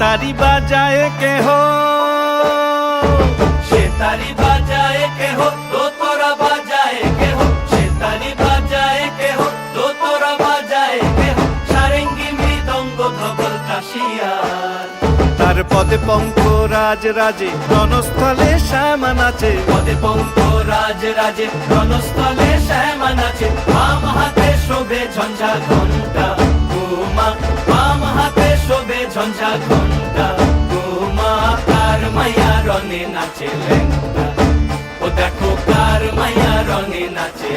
তারি বাজায় কেহ, সে তারি বাজায় কেহ, দোতরা বাজায় কেহ, সে তারি বাজায় কেহ, দোতরা বাজায় কেহ, সারেঙ্গি মৃদঙ্গ ধবল কাশিয়ার। তার পদে পঙ্ক রাজ রাজে, রণস্থলে শ্যামা নাচে। পদে পঙ্ক রাজ রাজে, রণস্থলে শ্যামা নাচে। বাম হাতে শোভে ঝঞ্ঝা ঘণ্টা গোমা, বাম হাতে শোভে ঝঞ্ঝা ঘণ্টা গোমা। কার মাইয়া রঙে নাচে লেঙ্গা, ও দেখো কার মাইয়া রঙে নাচে।